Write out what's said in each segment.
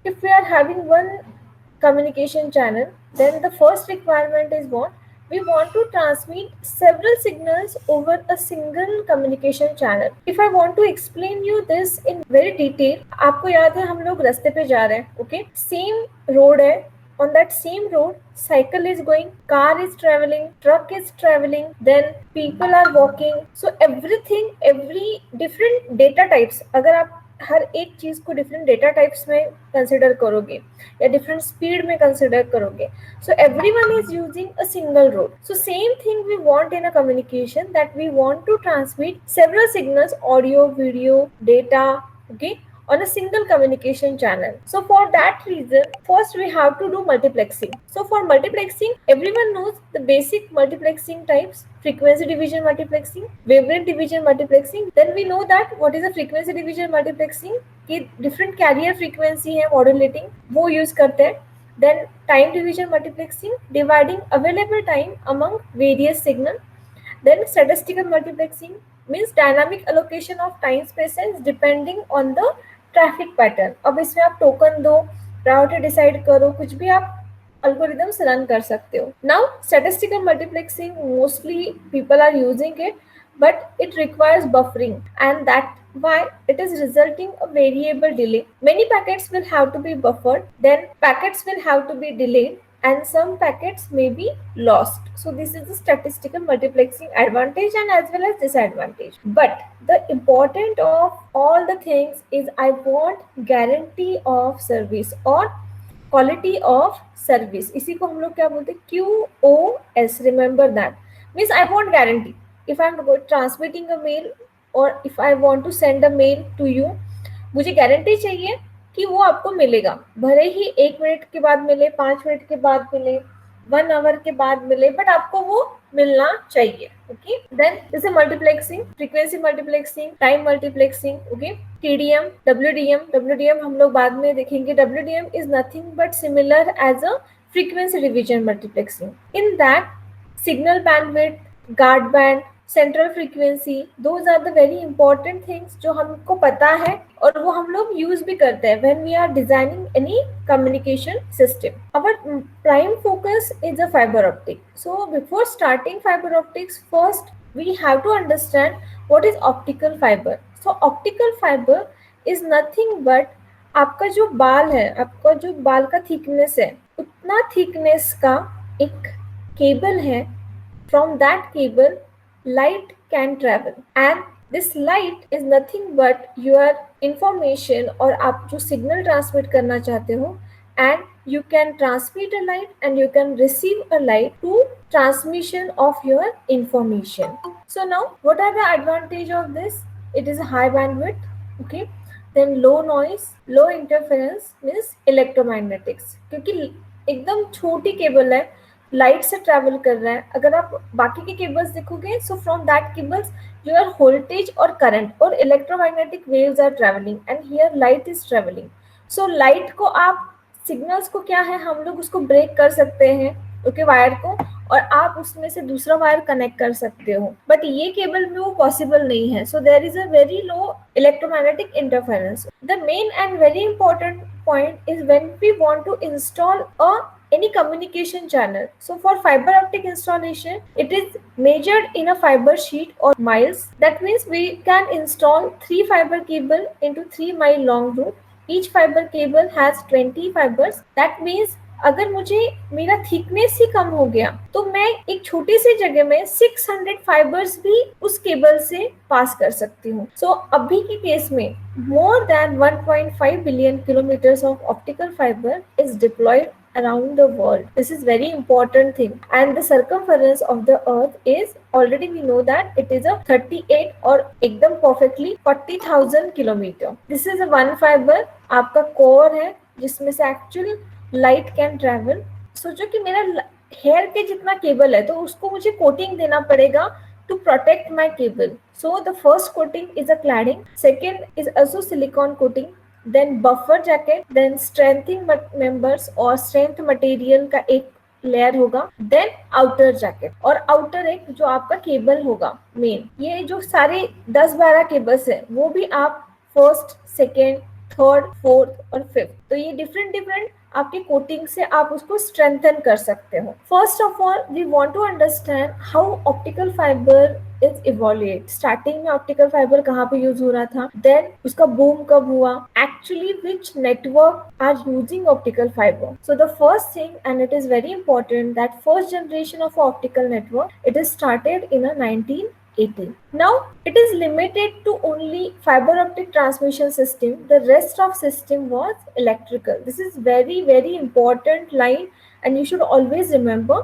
If we are having one communication channel, then the first requirement is what? We want to transmit several signals over a single communication channel. If I want to explain you this in very detail, आपको याद है हम लोग रास्ते पे जा रहे हैं, okay? Same road है, on that same road cycle is going, car is traveling, truck is traveling, then people are walking. So everything, every different data types, अगर आप हर एक चीज को डिफरेंट डेटा टाइप्स में कंसिडर करोगे या डिफरेंट स्पीड में कंसिडर करोगे, so everyone is using a single road. So same thing we want in a communication, that we want to transmit several signals, audio, video, data, okay, on a single communication channel. So for that reason, first we have to do multiplexing. So for multiplexing, everyone knows the basic multiplexing types: frequency division multiplexing, wavelength division multiplexing. Then we know that what is a frequency division multiplexing, कि different carrier frequency है modulating, वो use करते हैं. Then time division multiplexing, dividing available time among various signal. Then statistical multiplexing means dynamic allocation of time spaces depending on the traffic pattern. अब इसमें आप token दो, priority decide करो, कुछ भी आप algorithms run कर सकते हो. Now statistical multiplexing, mostly people are using it, but it requires buffering, and that why it is resulting a variable delay. Many packets will have to be buffered, then packets will have to be delayed, and some packets may be lost. So this is the statistical multiplexing advantage and as well as disadvantage. But the important of all the things is I want guarantee of service or quality of service. इसी को हम लोग क्या बोलते हैं? QoS. Remember that. Means I want guarantee. If I'm transmitting a mail or if I want to send a mail to you, मुझे guarantee चाहिए कि वो आपको मिलेगा, भले ही 1 मिनट के बाद मिले, 5 मिनट के बाद मिले, 1 आवर के बाद मिले, बट आपको वो मिलना चाहिए. ओके, देन जैसे multiplexing, frequency multiplexing, time multiplexing, okay, TDM, WDM हम लोग बाद में देखेंगे. WDM is nothing but similar as a frequency division multiplexing. In that, signal bandwidth, guard band, central frequency, those are the very important things जो हमको पता है और वो हम लोग यूज भी करते हैं when we are designing any communication system. Our prime focus is a fibre optic. So before starting fibre optics, first we have to understand what is optical fibre. So optical fibre is nothing but आपका जो बाल है, आपका जो बाल का thickness है, उतना थिकनेस का एक केबल है. From that cable light can travel, and this light is nothing but your information और आप जो signal transmit करना चाहते हो, and you can transmit a light and you can receive a light to transmission of your information. So now what are the advantage of this? It is high bandwidth, okay, then low noise, low interference means electromagnetics, क्योंकि एकदम छोटी cable है, light से travel कर रहा है. अगर आप बाकी के केबल्स देखोगे, so from that cables your voltage और करंट और electromagnetic waves are travelling and here light is travelling. So light को आप, सिग्नल्स को क्या है, हम लोग उसको ब्रेक कर सकते हैं, ओके, वायर को, और आप उसमें से दूसरा वायर कनेक्ट कर सकते हो, बट ये केबल में वो पॉसिबल नहीं है. So there is a very low electromagnetic interference. The main and very important point is when we want to install any communication channel. So for fiber optic installation, it is measured in a fiber sheet or miles. That means we can install 3 fiber cable into 3 mile long route. Each fiber cable has 20 fibers. That means अगर मुझे मेरा thickness ही कम हो गया तो मैं एक छोटी सी जगह में 600 फाइबर्स भी उस केबल से पास कर सकती हूँ. सो अभी के केस में more than 1.5 billion kilometers of optical fiber is deployed around the world. This is very important thing. And the circumference of the earth is, already we know that it is a 38 or एकदम perfectly 40,000 kilometer. This is a one fiber. आपका core है जिसमें से actual light can travel. सोचो कि मेरा hair के जितना केबल है तो उसको मुझे कोटिंग देना पड़ेगा to protect my cable. So the first coating is a cladding, second is also silicone coating, then buffer jacket, then strengthening members और strength material का एक लेयर होगा, देन आउटर जैकेट, और आउटर एक जो आपका केबल होगा मेन. ये जो सारे 10-12 केबल्स है वो भी आप फर्स्ट, सेकेंड, थर्ड, फोर्थ और फिफ्थ। तो ये डिफरेंट डिफरेंट आपके कोटिंग से आप उसको स्ट्रेंथन कर सकते हो। First of all we want to understand how optical fibre is evolute. Starting में ऑप्टिकल फाइबर कहाँ पे यूज हो रहा था, देन उसका बूम कब हुआ, actually which network are using optical fibre. So the first thing and it is very important that first generation of optical network it is started in 1980. Now it is limited to only fiber optic transmission system. The rest of system was electrical. This is very important line and you should always remember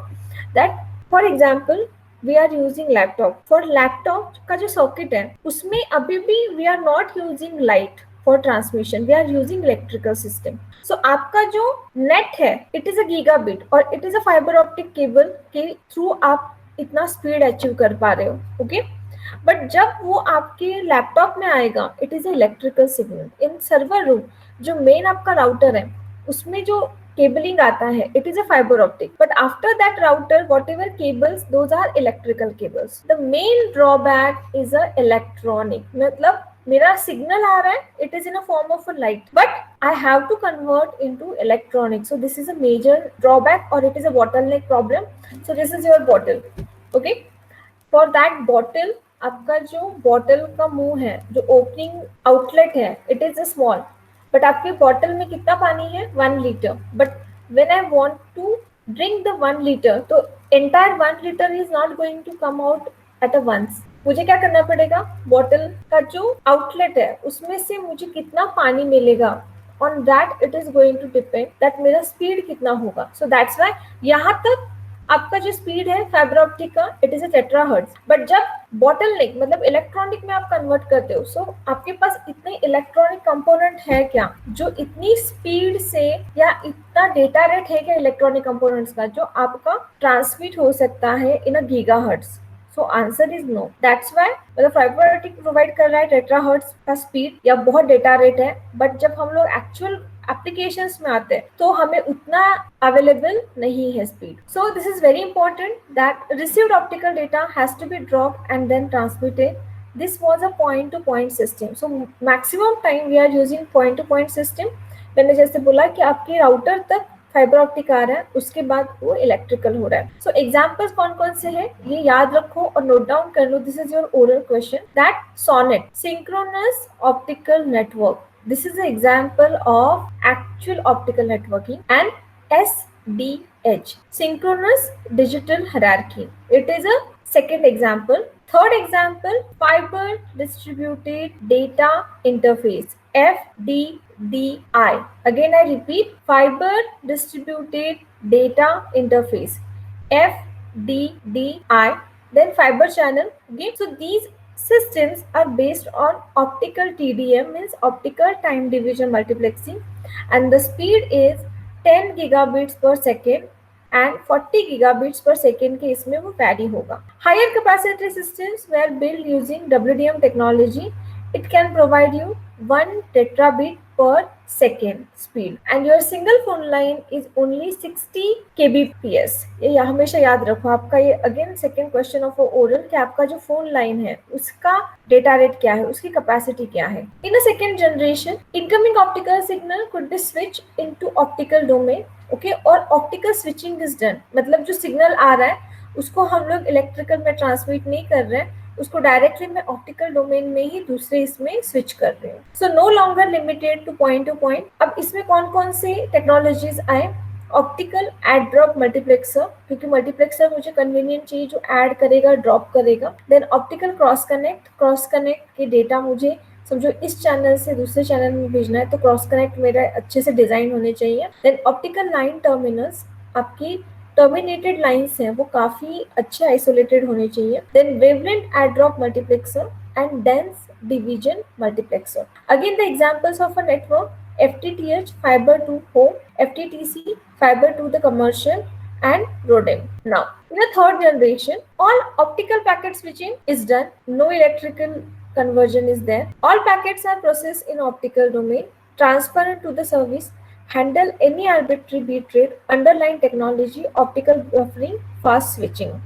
that. For example, we are using laptop. For laptop का जो circuit है उसमें अभी भी we are not using light for transmission. We are using electrical system. So आपका जो net है it is a gigabit और it is a fiber optic cable के through आप इतना स्पीड अचीव कर पा रहे हो, ओके। बट जब वो आपके लैपटॉप में आएगा it is electrical signal in server room. जो मेन आपका राउटर है उसमें जो केबलिंग आता है it is a fibre optic, but after that router whatever cables those are electrical cables. The main drawback is a electronic, मतलब मेरा signal आ रहा है it is in a form of a light but I have to convert into electronics. So this is a major drawback or it is a bottleneck problem. So this is your bottle. Okay. For that bottle, आपका जो bottle का मुंह है, जो opening outlet है, it is a small. But आपके bottle में कितना पानी है? 1 liter. But when I want to drink the 1 liter, तो entire 1 liter is not going to come out at a once. मुझे क्या करना पड़ेगा? बॉटल का जो आउटलेट है उसमें से मुझे कितना पानी मिलेगा, on that it is going to depend that मेरा स्पीड कितना होगा. So that's why यहाँ तक आपका जो स्पीड है फाइबर ऑप्टिक का इट इज अ टेट्राहर्ट्ज। बट जब बॉटलनेक मतलब इलेक्ट्रॉनिक में आप कन्वर्ट करते हो, सो आपके पास इतने इलेक्ट्रॉनिक कंपोनेंट है क्या जो इतनी स्पीड से या इतना डेटा रेट है क्या इलेक्ट्रॉनिक कंपोनेंट्स का जो आपका ट्रांसमिट हो सकता है in a gigahertz. So answer is no. That's why मतलब फाइबर ऑप्टिक प्रोवाइड कर रहा है टेट्राहर्ट्ज का स्पीड या बहुत डेटा रेट है, बट जब हम लोग एक्चुअल एप्लीकेशंस में आते हैं तो हमें उतना अवेलेबल नहीं है speed. So this is very important that received optical data has to be dropped and then transmitted. This was a point to point system. So maximum time we are using point to point system. मैंने जैसे बोला कि आपके router तक fibre optic आ रहा है उसके बाद वो इलेक्ट्रिकल हो रहा है। सो एग्जांपल्स कौन कौन से हैं ये याद रखो और नोट डाउन कर लो। This is your oral question that SONET synchronous optical network, this is an example of actual optical networking. And SDH synchronous digital hierarchy, it is a second example. Third example, fiber distributed data interface, FDDI. Again I repeat, fiber distributed data interface, FDDI. Then fiber channel. Okay, so these systems are based on optical TDM, means optical time division multiplexing, and the speed is 10 gigabits per second and 40 gigabits per second के इसमें वो vary होगा. Higher capacity systems were built using WDM technology. It can provide you 1 terabit per second speed and your single phone line is only 60 kbps. ये हमेशा याद रखो आपका ये again second question of oral कि आपका जो फोन लाइन है उसका डेटा रेट क्या है, उसकी कैपेसिटी क्या है. In a second generation incoming optical signal could be switch into optical domain. Okay, और ऑप्टिकल स्विचिंग इज डन, मतलब जो सिग्नल आ रहा है उसको हम लोग इलेक्ट्रिकल में ट्रांसमिट नहीं कर रहे हैं, उसको डायरेक्टली मैं ऑप्टिकल डोमेन में ही दूसरे इसमें स्विच कर रही हूँ. So no longer limited to point. अब इसमें कौन कौन से टेक्नोलॉजीज आए? ऑप्टिकल एड ड्रॉप मल्टीप्लेक्सर, क्योंकि मल्टीप्लेक्सर मुझे कन्वीनियंट चाहिए जो ऐड करेगा ड्रॉप करेगा. देन ऑप्टिकल क्रॉस कनेक्ट के डेटा मुझे समझो इस चैनल से दूसरे चैनल में भेजना है तो क्रॉस कनेक्ट मेरा अच्छे से डिजाइन होने चाहिए. देन ऑप्टिकल लाइन टर्मिनल्स, आपकी टर्मिनेटेड लाइंस हैं वो काफी अच्छे आइसोलेटेड होने चाहिए. Then wavelength add drop multiplexer and dense division multiplexer. Again the examples of a network: FTTH fiber to home, FTTC fiber to the commercial, and ROADM. Now in the third generation all optical packet switching is done, no electrical conversion is there. All packets are processed in optical domain, transparent to the service, handle any arbitrary bit rate, underlying technology, optical buffering, fast switching.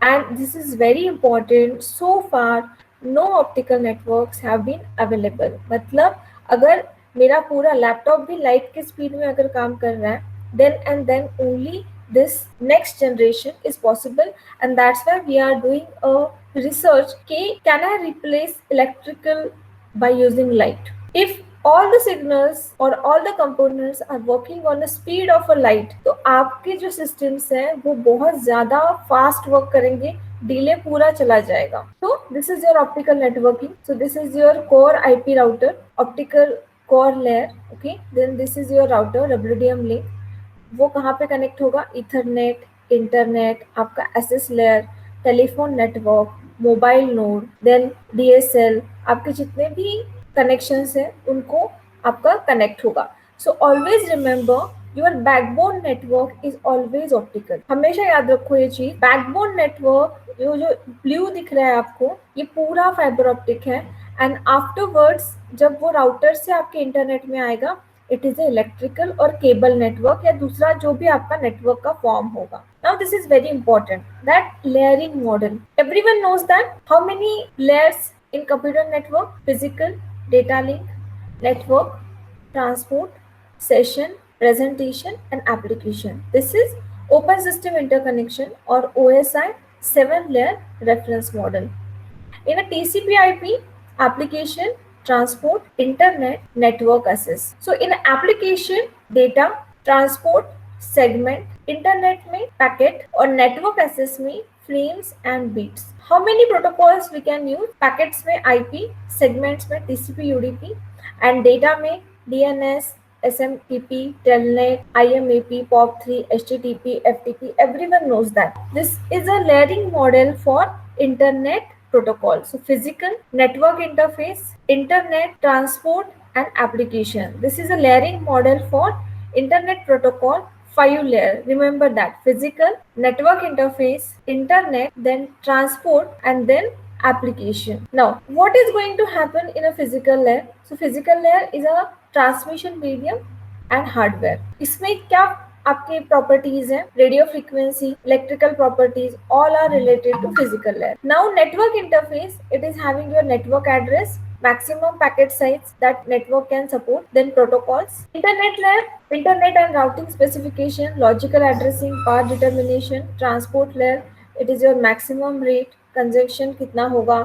And this is very important. So far no optical networks have been available. मतलब अगर मेरा पूरा laptop भी light के speed में अगर काम कर रहा है, then and then only this next generation is possible, and that's why we are doing a research कि can I replace electrical by using light. If all the signals or all the components are working on the speed of a light, तो आपके जो systems हैं वो बहुत ज़्यादा fast work करेंगे, delay पूरा चला जाएगा. So this is your optical networking. So this is your core IP router, optical core layer. Okay, then this is your router WDM link. वो कहाँ पे कनेक्ट होगा? ईथरनेट, इंटरनेट, आपका SS layer, telephone network, mobile node, then DSL, आपके जितने भी connections हैं उनको आपका कनेक्ट होगा. So always remember your backbone network is always optical. हमेशा याद रखो ये चीज. बैकबोन नेटवर्क जो ब्लू दिख रहा है आपको, ये पूरा फाइबर ऑप्टिक है, एंड आफ्टरवर्ड्स जब वो राउटर से आपके इंटरनेट में आएगा, इट इज इलेक्ट्रिकल और केबल नेटवर्क या दूसरा जो भी आपका नेटवर्क का फॉर्म होगा. Now this is very important, that layering model. Everyone knows that how many layers in computer network? Physical, data link, network, transport, session, presentation and application. This is open system interconnection or OSI 7-layer reference model. In a TCP/IP, application, transport, internet, network access. So in application, data, transport, segment, internet में packet और network access में frames and bits. How many protocols we can use? Packets में IP, segments में TCP UDP and data में DNS, SMTP, Telnet, IMAP, POP3, HTTP, FTP. Everyone knows that. This is a layering model for internet protocol. So physical, network interface, internet, transport and application. This is a layering model for internet protocol, 5 layer. Remember that. Physical, network interface, internet, then transport and then application. Now, what is going to happen in a physical layer? So physical layer is a transmission medium and hardware. इसमें क्या आपके properties हैं? Radio frequency, electrical properties, all are related to physical layer. Now network interface, it is having your network address, maximum packet size that network can support, then protocols. Internet layer, internet and routing specification, logical addressing, path determination. Transport layer, it is your maximum rate, congestion कितना होगा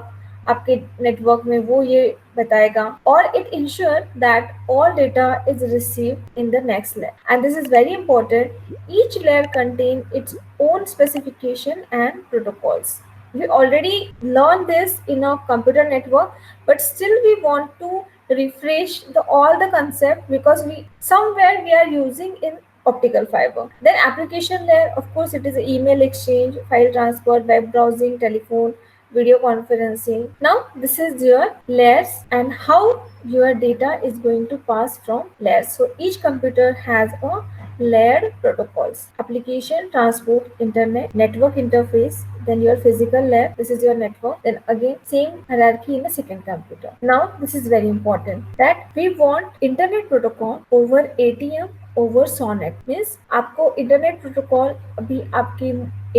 आपके network में वो ये बताएगा, और it ensure that all data is received in the next layer. And this is very important. Each layer contain its own specification and protocols. We already learned this in a computer network, but still we want to refresh all the concept because somewhere we are using in optical fiber. Then application layer, of course, it is email exchange, file transfer, web browsing, telephone, video conferencing. Now this is your layers and how your data is going to pass from layers. So each computer has a layered protocols: application, transport, internet, network interface, then your physical layer, this is your network, then again same hierarchy in a second computer. Now this is very important that we want internet protocol over ATM over SONET. Means आपको internet protocol अभी आपकी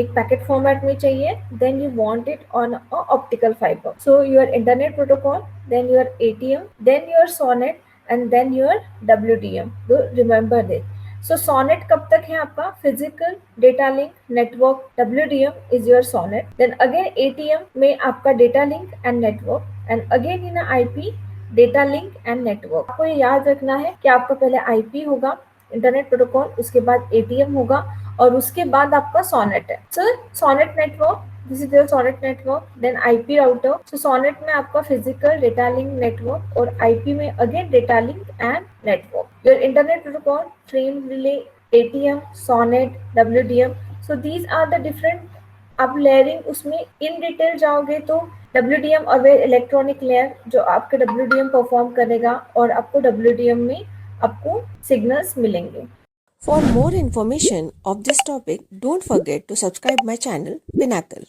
एक packet format में चाहिए, then you want it on a optical fibre. So your internet protocol, then your ATM, then your SONET and then your WDM. Remember this. So SONET कब तक है आपका? Physical, data link, network. WDM is your SONET. Then again ATM में आपका data link and network, and again in IP data link and network. आपको ये याद रखना है कि आपका पहले IP होगा, इंटरनेट प्रोटोकॉल, उसके बाद ATM होगा और उसके बाद आपका SONET है. So SONET network, this is your SONET network, then IP router. So SONET में आपका फिजिकल, डेटा लिंक, नेटवर्क, और IP में अगेन data link and network. Your internet protocol, frame relay, ATM, SONET, WDM. So these are the different. आप layering उसमें इन detail जाओगे तो WDM और वे इलेक्ट्रॉनिक लेयर जो आपके WDM परफॉर्म करेगा और आपको WDM में आपको सिग्नल्स मिलेंगे. For more information of this topic, don't forget to subscribe my channel Pinnacle.